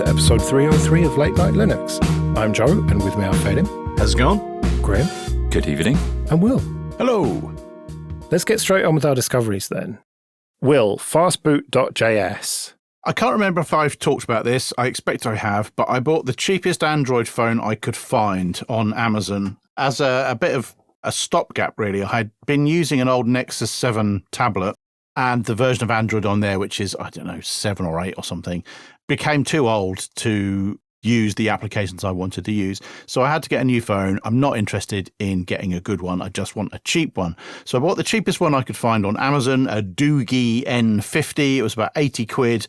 to episode 303 of Late Night Linux. I'm Joe, and with me are Fadim. How's it going? Graham. Good evening. And Will. Hello. Let's get straight on with our discoveries then. Will, fastboot.js. I can't remember if I've talked about this. I expect I have, but I bought the cheapest Android phone I could find on Amazon as a bit of a stopgap, really. I had been using an old Nexus 7 tablet, and the version of Android on there, which is, 7 or 8 or something, became too old to use the applications I wanted to use. So I had to get a new phone. I'm not interested in getting a good one. I just want a cheap one. So I bought the cheapest one I could find on Amazon, a Doogie N50. It was about 80 quid.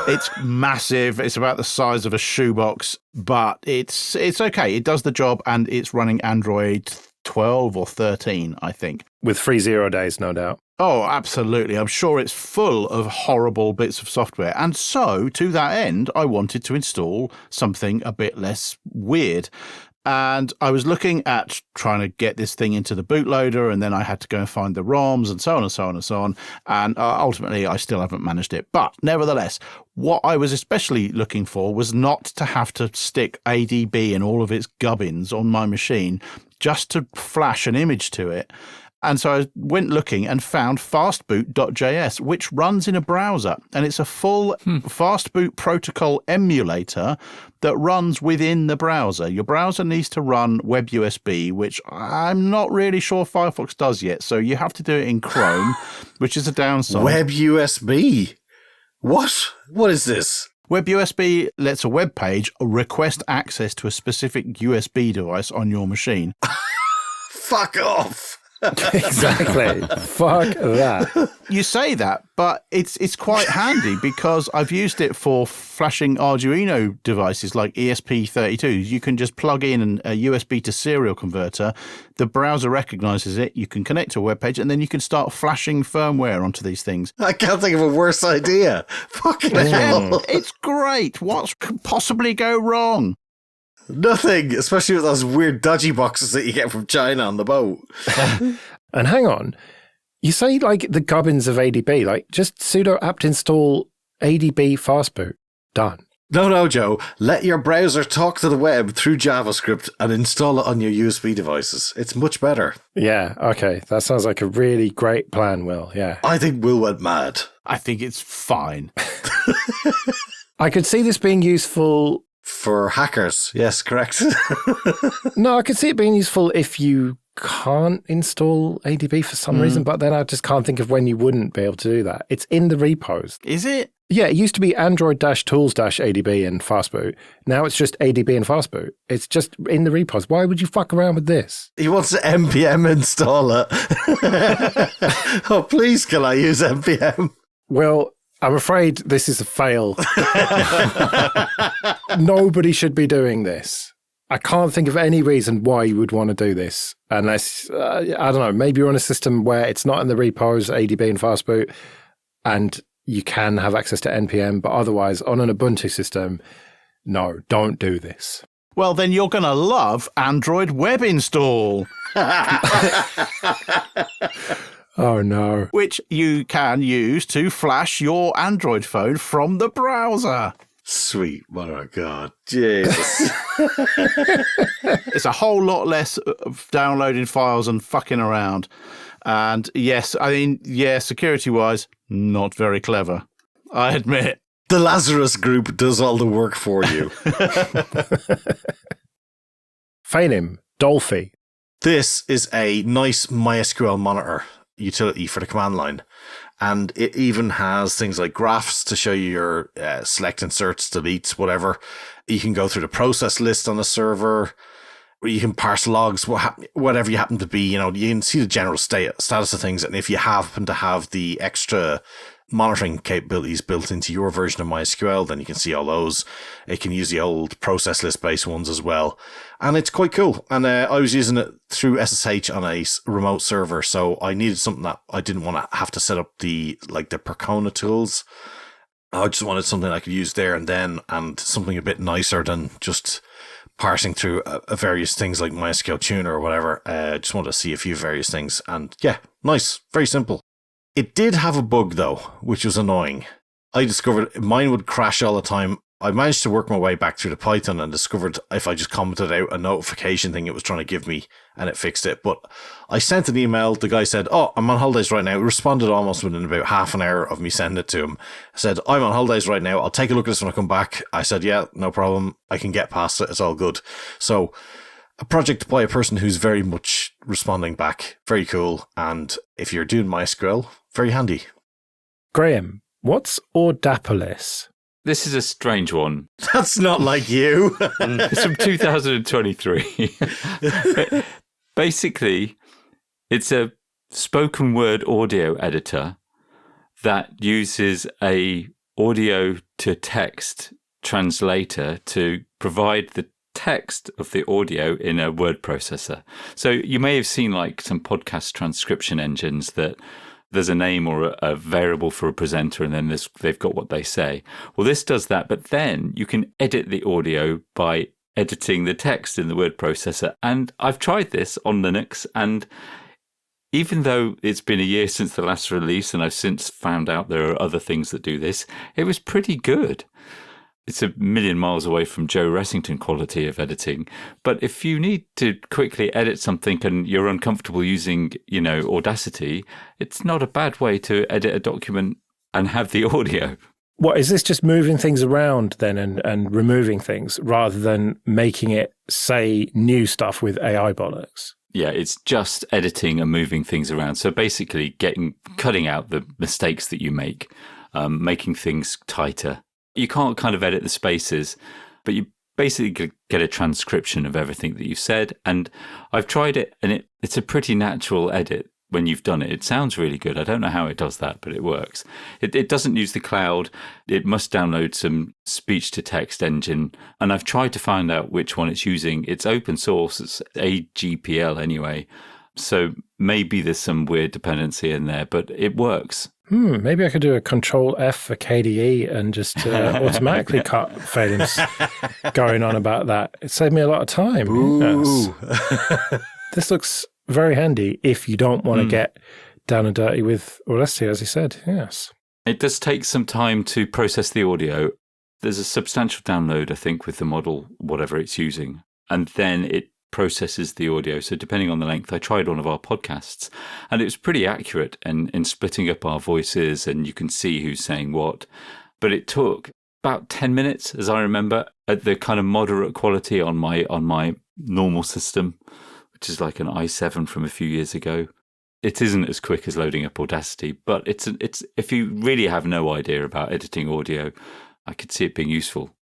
It's massive. It's about the size of a shoebox, but it's okay. It does the job, and it's running Android 12 or 13, I think. With free 0 days, no doubt. Oh, absolutely. I'm sure it's full of horrible bits of software. And so, to that end, I wanted to install something a bit less weird. And I was looking at trying to get this thing into the bootloader, and then I had to go and find the ROMs and so on and so on and so on. And ultimately, I still haven't managed it. But nevertheless, what I was especially looking for was not to have to stick ADB and all of its gubbins on my machine just to flash an image to it. And so I went looking and found Fastboot.js, which runs in a browser. And it's a full Fastboot protocol emulator that runs within the browser. Your browser needs to run WebUSB, which I'm not really sure Firefox does yet. So you have to do it in Chrome, which is a downside. WebUSB? What? What is this? WebUSB lets a web page request access to a specific USB device on your machine. Fuck off. Exactly. Fuck that. You say that, but it's quite handy because I've used it for flashing Arduino devices like ESP32s. You can just plug in a USB to serial converter. The browser recognizes it. You can connect to a web page, and then you can start flashing firmware onto these things. I can't think of a worse idea. Fucking hell. It's great. What could possibly go wrong? Nothing, especially with those weird dodgy boxes that you get from China on the boat. And hang on, you say like the gubbins of ADB, like just sudo apt install ADB fastboot. Done. No, Joe. Let your browser talk to the web through JavaScript and install it on your USB devices. It's much better. Yeah, okay. That sounds like a really great plan, Will. Yeah. I think Will went mad. I think it's fine. I could see this being useful. For hackers, yes, correct. No, I could see it being useful if you can't install ADB for some reason, but then I just can't think of when you wouldn't be able to do that. It's in the repos. Is it? Yeah, it used to be Android-tools-ADB and Fastboot. Now it's just ADB and Fastboot. It's just in the repos. Why would you fuck around with this? He wants to NPM install it. Oh, please, can I use NPM? Well, I'm afraid this is a fail. Nobody should be doing this. I can't think of any reason why you would want to do this unless, I don't know, maybe you're on a system where it's not in the repos, ADB and Fastboot, and you can have access to NPM, but otherwise on an Ubuntu system, no, don't do this. Well, then you're going to love Android Web Install. Oh, no. Which you can use to flash your Android phone from the browser. Sweet mother of God. Jesus. It's a whole lot less of downloading files and fucking around. And yes, security-wise, not very clever. I admit. The Lazarus Group does all the work for you. Phanim, Dolphy. This is a nice MySQL monitor utility for the command line, and it even has things like graphs to show you your select, inserts, deletes, whatever. You can go through the process list on the server, or you can parse logs, whatever you happen to be. You can see the general status of things, and if you happen to have the extra monitoring capabilities built into your version of MySQL, then you can see all those. It can use the old process list based ones as well. And it's quite cool. And I was using it through SSH on a remote server. So I needed something that I didn't want to have to set up the Percona tools. I just wanted something I could use there and then, and something a bit nicer than just parsing through various things like MySQL Tuner or whatever. Just wanted to see a few various things. And yeah, nice. Very simple. It did have a bug though, which was annoying. I discovered mine would crash all the time I managed to work my way back through the Python and discovered if I just commented out a notification thing it was trying to give me, and it fixed it. But I sent an email. The guy said, "Oh, I'm on holidays right now." He responded almost within about half an hour of me sending it to him. I said, "I'm on holidays right now. I'll take a look at this when I come back." I said, "Yeah, no problem. I can get past it. It's all good." So a project by a person who's very much responding back. Very cool. And if you're doing MySQL, very handy. Graham, what's Audapolis? This is a strange one. That's not like you. It's from 2023. Basically, it's a spoken word audio editor that uses a audio to text translator to provide the text of the audio in a word processor. So you may have seen like some podcast transcription engines that there's a name or a variable for a presenter, and then they've got what they say. Well, this does that, but then you can edit the audio by editing the text in the word processor. And I've tried this on Linux, and even though it's been a year since the last release, and I've since found out there are other things that do this, it was pretty good. It's a million miles away from Joe Ressington quality of editing. But if you need to quickly edit something and you're uncomfortable using, Audacity, it's not a bad way to edit a document and have the audio. What, is this just moving things around then and removing things rather than making it say new stuff with AI bollocks? Yeah, it's just editing and moving things around. So basically cutting out the mistakes that you make, making things tighter. You can't kind of edit the spaces, but you basically get a transcription of everything that you've said. And I've tried it, and it's a pretty natural edit when you've done it. It sounds really good. I don't know how it does that, but it works. It doesn't use the cloud. It must download some speech-to-text engine. And I've tried to find out which one it's using. It's open source. It's AGPL anyway. So maybe there's some weird dependency in there, but it works. Maybe I could do a Control F for KDE and just automatically cut failings going on about that. It saved me a lot of time. Ooh. Yes. This looks very handy if you don't want to get down and dirty with Audacity, as you said. Yes. It does take some time to process the audio. There's a substantial download, I think, with the model, whatever it's using. And then it processes the audio. So depending on the length, I tried one of our podcasts and it was pretty accurate in splitting up our voices, and you can see who's saying what. But it took about 10 minutes, as I remember, at the kind of moderate quality on my normal system, which is like an i7 from a few years ago. It isn't as quick as loading up Audacity, but it's if you really have no idea about editing audio, I could see it being useful.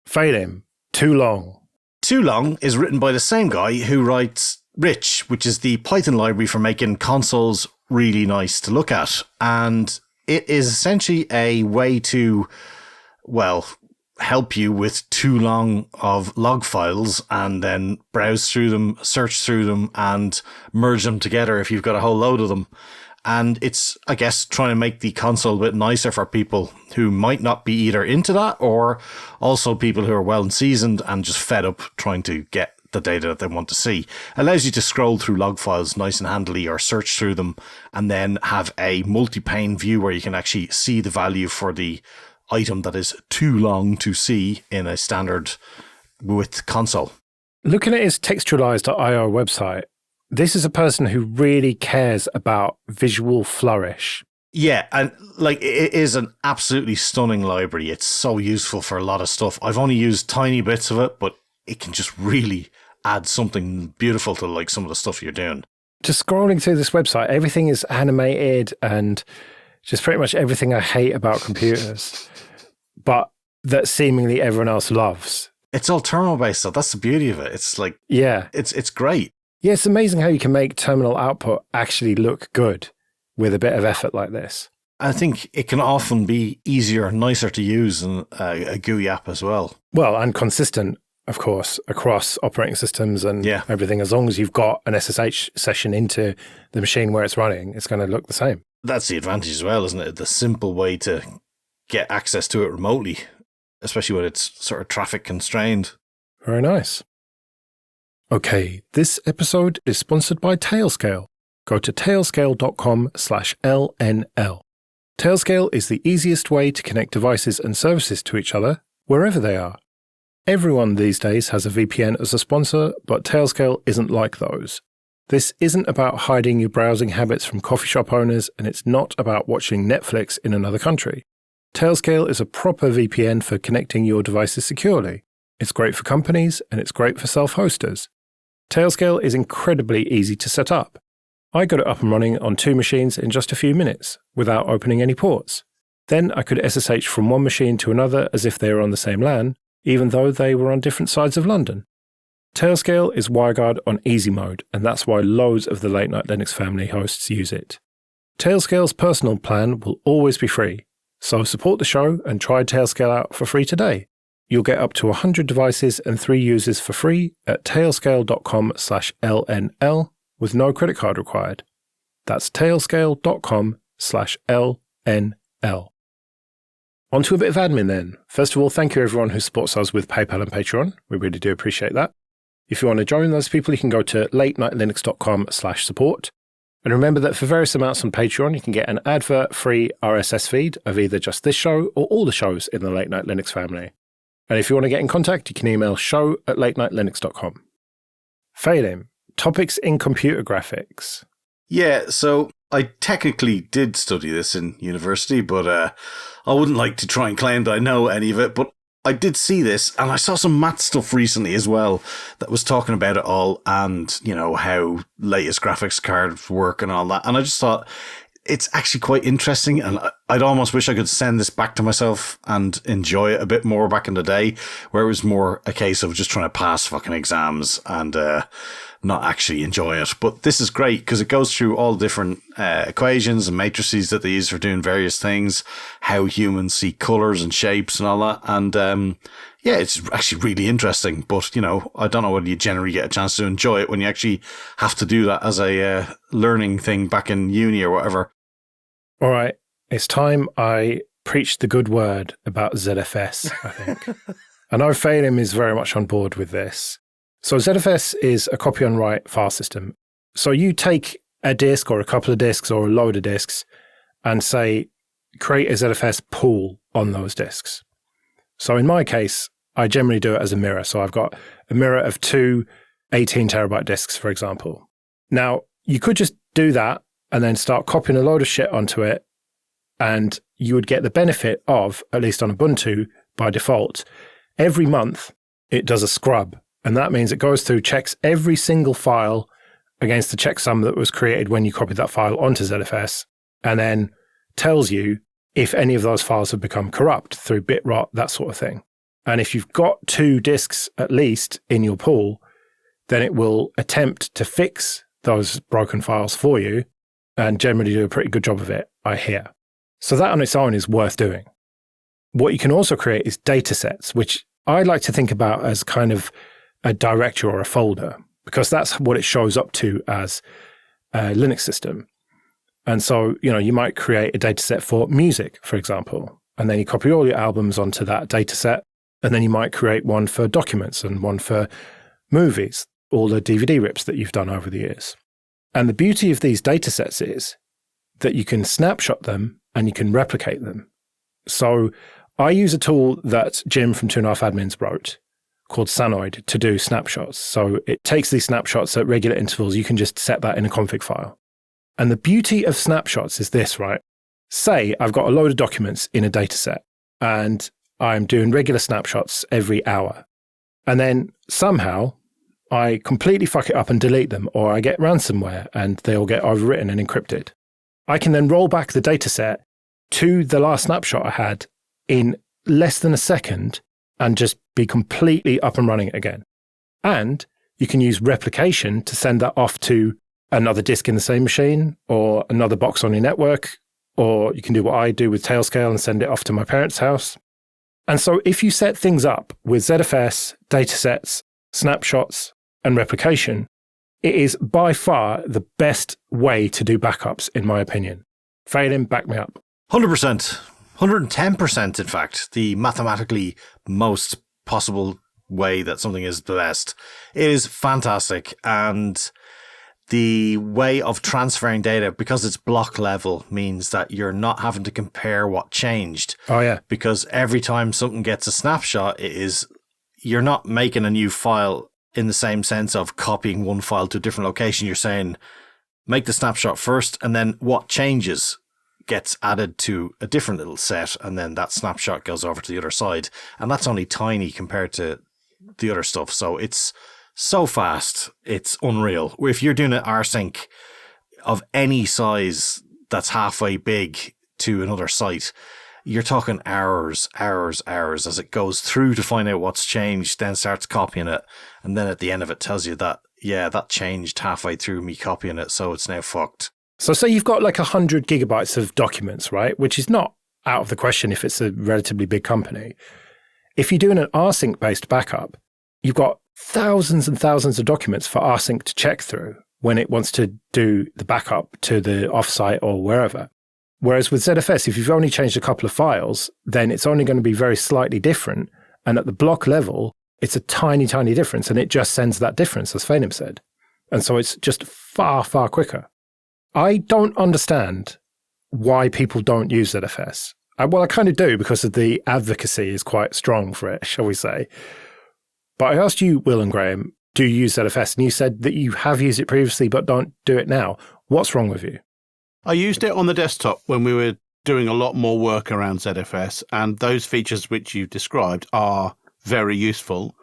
Failim, Too Long. Too Long is written by the same guy who writes Rich, which is the Python library for making consoles really nice to look at. And it is essentially a way to, help you with too long of log files and then browse through them, search through them, and merge them together if you've got a whole load of them. And it's, I guess, trying to make the console a bit nicer for people who might not be either into that, or also people who are well seasoned and just fed up trying to get the data that they want to see. It allows you to scroll through log files nice and handily, or search through them, and then have a multi-pane view where you can actually see the value for the item that is too long to see in a standard width console. Looking at his textualized.io website, this is a person who really cares about visual flourish. Yeah, and it is an absolutely stunning library. It's so useful for a lot of stuff. I've only used tiny bits of it, but it can just really add something beautiful to some of the stuff you're doing. Just scrolling through this website, everything is animated and just pretty much everything I hate about computers, but that seemingly everyone else loves. It's all terminal-based, though. That's the beauty of it. It's it's great. Yeah, it's amazing how you can make terminal output actually look good with a bit of effort like this. I think it can often be easier and nicer to use than a GUI app as well. Well, and consistent, of course, across operating systems and everything. As long as you've got an SSH session into the machine where it's running, it's going to look the same. That's the advantage as well, isn't it? The simple way to get access to it remotely, especially when it's sort of traffic constrained. Very nice. Okay, this episode is sponsored by Tailscale. Go to tailscale.com/LNL. Tailscale is the easiest way to connect devices and services to each other, wherever they are. Everyone these days has a VPN as a sponsor, but Tailscale isn't like those. This isn't about hiding your browsing habits from coffee shop owners, and it's not about watching Netflix in another country. Tailscale is a proper VPN for connecting your devices securely. It's great for companies, and it's great for self-hosters. Tailscale is incredibly easy to set up. I got it up and running on 2 machines in just a few minutes, without opening any ports. Then I could SSH from one machine to another as if they were on the same LAN, even though they were on different sides of London. Tailscale is WireGuard on easy mode, and that's why loads of the Late Night Linux family hosts use it. Tailscale's personal plan will always be free, so support the show and try Tailscale out for free today. You'll get up to 100 devices and 3 users for free at tailscale.com/LNL with no credit card required. That's tailscale.com/LNL. On to a bit of admin then. First of all, thank you everyone who supports us with PayPal and Patreon. We really do appreciate that. If you want to join those people, you can go to latenightlinux.com/support. And remember that for various amounts on Patreon, you can get an advert-free RSS feed of either just this show or all the shows in the Late Night Linux family. And if you want to get in contact, you can email show@latenightlinux.com. Phelim, topics in computer graphics. Yeah, so I technically did study this in university, but I wouldn't like to try and claim that I know any of it, but I did see this, and I saw some math stuff recently as well that was talking about it all and, you know, how latest graphics cards work and all that. And I just thought it's actually quite interesting, and I'd almost wish I could send this back to myself and enjoy it a bit more back in the day, where it was more a case of just trying to pass fucking exams and not actually enjoy it. But this is great because it goes through all different equations and matrices that they use for doing various things, how humans see colors and shapes and all that. And yeah, it's actually really interesting. But, you know, I don't know whether you generally get a chance to enjoy it when you actually have to do that as a learning thing back in uni or whatever. All right, it's time I preached the good word about ZFS, I think. I know Phelim is very much on board with this. So ZFS is a copy on write file system. So you take a disk or a couple of disks or a load of disks and say, create a ZFS pool on those disks. So in my case, I generally do it as a mirror. So I've got a mirror of 2 18 terabyte disks, for example. Now, you could just do that and then start copying a load of shit onto it, and you would get the benefit of, at least on Ubuntu by default, every month it does a scrub. And that means it goes through, checks every single file against the checksum that was created when you copied that file onto ZFS, and then tells you if any of those files have become corrupt through bit rot, that sort of thing. And if you've got 2 disks at least in your pool, then it will attempt to fix those broken files for you and generally do a pretty good job of it, I hear. So that on its own is worth doing. What you can also create is data sets, which I like to think about as kind of a directory or a folder, because that's what it shows up to as a Linux system. And so, you know, you might create a data set for music, for example, and then you copy all your albums onto that data set. And then you might create one for documents and one for movies, all the DVD rips that you've done over the years. And the beauty of these data sets is that you can snapshot them and you can replicate them. So I use a tool that Jim from 2.5 Admins wrote called Sanoid to do snapshots. So it takes these snapshots at regular intervals. You can just set that in a config file. And the beauty of snapshots is this, right? Say I've got a load of documents in a data set and I'm doing regular snapshots every hour. And then somehow I completely fuck it up and delete them, or I get ransomware and they'll get overwritten and encrypted. I can then roll back the data set to the last snapshot I had in less than a second and just be completely up and running again. And you can use replication to send that off to another disk in the same machine or another box on your network, or you can do what I do with Tailscale and send it off to my parents' house. And so if you set things up with ZFS, datasets, snapshots, and replication, it is by far the best way to do backups, in my opinion. Phelim, back me up. 100%. 110%, in fact. The mathematically most possible way that something is the best. It is fantastic. And the way of transferring data, because it's block level, means that you're not having to compare what changed. Oh, yeah. Because every time something gets a snapshot, you're not making a new file in the same sense of copying one file to a different location. You're saying, make the snapshot first, and then what changes gets added to a different little set, and then that snapshot goes over to the other side. And that's only tiny compared to the other stuff. So it's so fast, it's unreal. If you're doing an rsync of any size that's halfway big to another site, you're talking hours as it goes through to find out what's changed, then starts copying it, and then at the end of it tells you that, yeah, that changed halfway through me copying it, so it's now fucked. So say you've got like 100 gigabytes of documents, right? Which is not out of the question if it's a relatively big company. If you're doing an rsync-based backup, you've got thousands and thousands of documents for rsync to check through when it wants to do the backup to the offsite or wherever. Whereas with ZFS, if you've only changed a couple of files, then it's only going to be very slightly different. And at the block level, it's a tiny, tiny difference. And it just sends that difference, as Phelim said. And so it's just far, far quicker. I don't understand why people don't use ZFS. Well, I kind of do, because of the advocacy is quite strong for it, shall we say. But I asked you, Will and Graham, do you use ZFS? And you said that you have used it previously, but don't do it now. What's wrong with you? I used it on the desktop when we were doing a lot more work around ZFS, and those features which you described are very useful,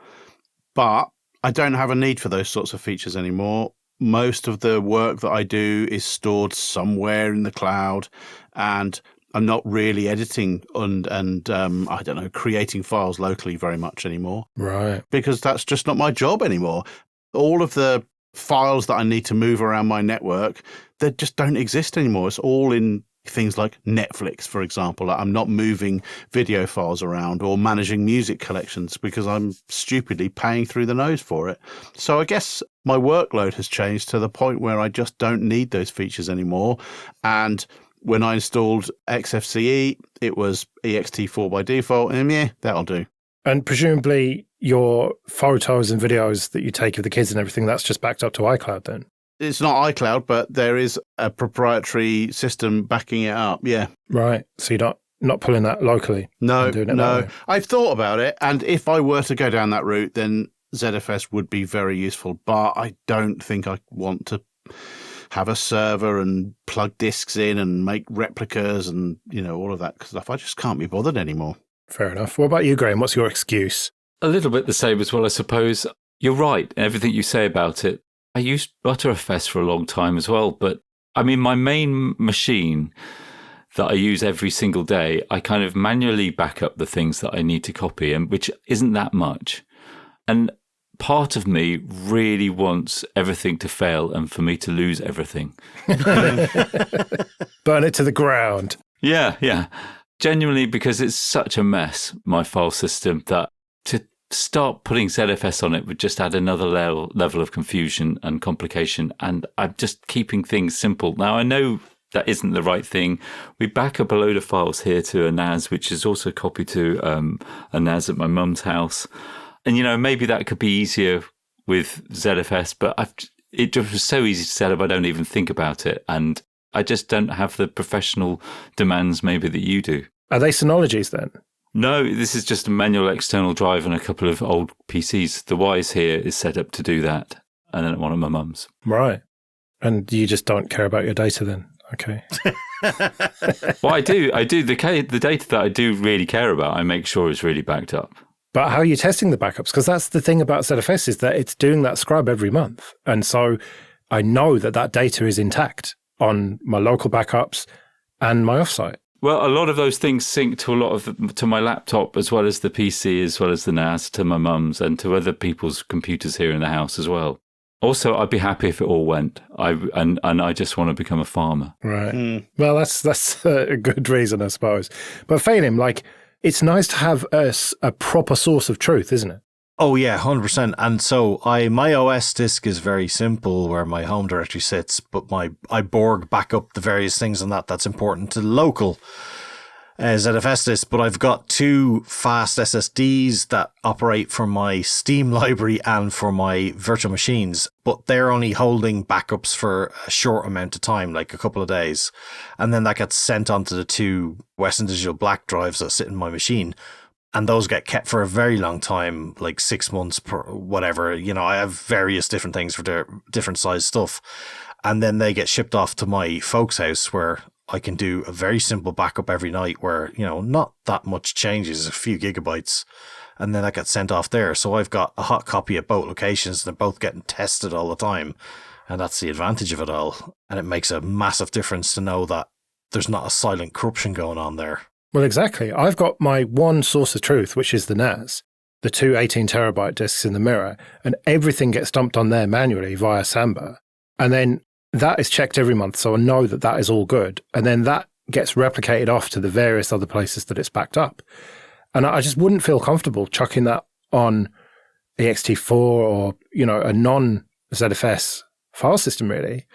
but I don't have a need for those sorts of features anymore. Most of the work that I do is stored somewhere in the cloud, and I'm not really editing and I don't know, creating files locally very much anymore. Right. Because that's just not my job anymore. All of the files that I need to move around my network, they just don't exist anymore. It's all in things like Netflix, for example. Like, I'm not moving video files around or managing music collections because I'm stupidly paying through the nose for it. So I guess my workload has changed to the point where I just don't need those features anymore. And when I installed XFCE, it was ext4 by default, and yeah, that'll do. And presumably your photos and videos that you take of the kids and everything, that's just backed up to iCloud then? It's not iCloud, but there is a proprietary system backing it up, yeah. Right. So you're not pulling that locally? No. I've thought about it, and if I were to go down that route, then ZFS would be very useful, but I don't think I want to have a server and plug disks in and make replicas and, all of that stuff. I just can't be bothered anymore. Fair enough. What about you, Graham? What's your excuse? A little bit the same as well, I suppose. You're right, everything you say about it. I used Btrfs for a long time as well, but I mean, my main machine that I use every single day, I kind of manually back up the things that I need to copy, and which isn't that much. And part of me really wants everything to fail and for me to lose everything. Burn it to the ground. Yeah. Genuinely, because it's such a mess, my file system, that to start putting ZFS on it would just add another level of confusion and complication. And I'm just keeping things simple. Now, I know that isn't the right thing. We back up a load of files here to a NAS, which is also copied to a NAS at my mum's house. And, maybe that could be easier with ZFS, but it just was so easy to set up, I don't even think about it. And I just don't have the professional demands maybe that you do. Are they Synologies then? No, this is just a manual external drive and a couple of old PCs. The Wise here is set up to do that, and then one of my mum's. Right. And you just don't care about your data then? Okay. Well, I do. The data that I do really care about, I make sure is really backed up. But how are you testing the backups? Because that's the thing about ZFS, is that it's doing that scrub every month. And so I know that data is intact on my local backups and my offsite. Well, a lot of those things sync to my laptop, as well as the PC, as well as the NAS, to my mum's and to other people's computers here in the house as well. Also, I'd be happy if it all went. And I just want to become a farmer. Right. Well, that's a good reason, I suppose. But Phelim, it's nice to have a proper source of truth, isn't it? Oh yeah, 100%. And so my OS disk is very simple, where my home directory sits, but I Borg back up the various things on that's important to the local ZFS disk, but I've got 2 fast SSDs that operate from my Steam library and for my virtual machines, but they're only holding backups for a short amount of time, like a couple of days. And then that gets sent onto the 2 Western Digital black drives that sit in my machine. And those get kept for a very long time, like 6 months per whatever. You know, I have various different things for their different size stuff. And then they get shipped off to my folks' house where I can do a very simple backup every night where, you know, not that much changes, a few gigabytes. And then that gets sent off there. So I've got a hot copy at both locations. They're both getting tested all the time. And that's the advantage of it all. And it makes a massive difference to know that there's not a silent corruption going on there. Well, exactly. I've got my one source of truth, which is the NAS, the 2 18 terabyte disks in the mirror, and everything gets dumped on there manually via Samba. And then that is checked every month, so I know that that is all good. And then that gets replicated off to the various other places that it's backed up. And I just wouldn't feel comfortable chucking that on ext4 or, you know, a non-ZFS file system, really.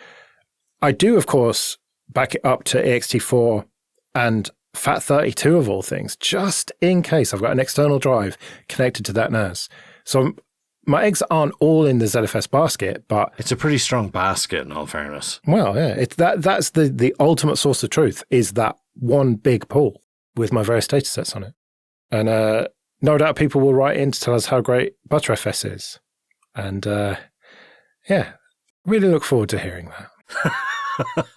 I do, of course, back it up to ext4 and FAT32 of all things, just in case I've got an external drive connected to that NAS. So my eggs aren't all in the ZFS basket, but it's a pretty strong basket in all fairness. Well, yeah, that's the ultimate source of truth, is that one big pool with my various data sets on it. And no doubt people will write in to tell us how great ButterFS is. And yeah, really look forward to hearing that.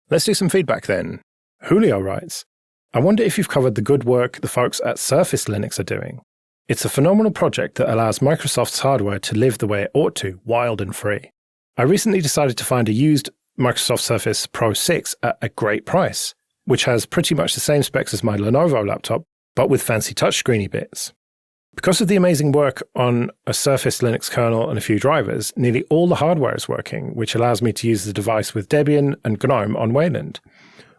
Let's do some feedback then. Julio writes, I wonder if you've covered the good work the folks at Surface Linux are doing. It's a phenomenal project that allows Microsoft's hardware to live the way it ought to, wild and free. I recently decided to find a used Microsoft Surface Pro 6 at a great price, which has pretty much the same specs as my Lenovo laptop, but with fancy touchscreeny bits. Because of the amazing work on a Surface Linux kernel and a few drivers, nearly all the hardware is working, which allows me to use the device with Debian and GNOME on Wayland.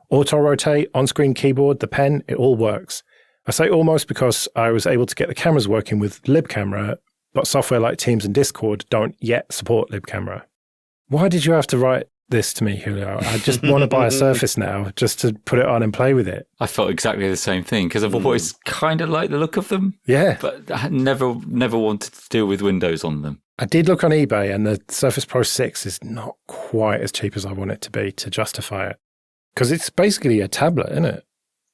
Auto-rotate, on-screen keyboard, the pen, it all works. I say almost because I was able to get the cameras working with libcamera, but software like Teams and Discord don't yet support libcamera. Why did you have to write this to me, Julio? I just want to buy a Surface now, just to put it on and play with it. I felt exactly the same thing, because I've always kind of liked the look of them. Yeah. But I never wanted to deal with Windows on them. I did look on eBay, and the Surface Pro 6 is not quite as cheap as I want it to be to justify it. Because it's basically a tablet, isn't it?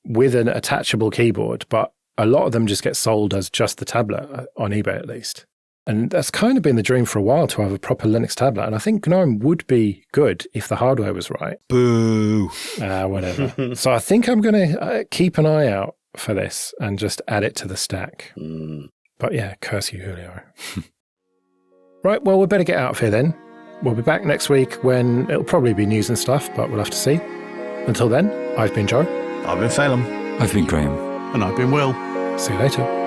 With an attachable keyboard, but a lot of them just get sold as just the tablet, on eBay at least. And that's kind of been the dream for a while, to have a proper Linux tablet. And I think GNOME would be good if the hardware was right. Boo. Whatever. So I think I'm going to keep an eye out for this and just add it to the stack. But yeah, curse you, Julio. Right, well, we better get out of here then. We'll be back next week when it'll probably be news and stuff, but we'll have to see. Until then, I've been Joe. I've been Phelan. I've been Graham. And I've been Will. See you later.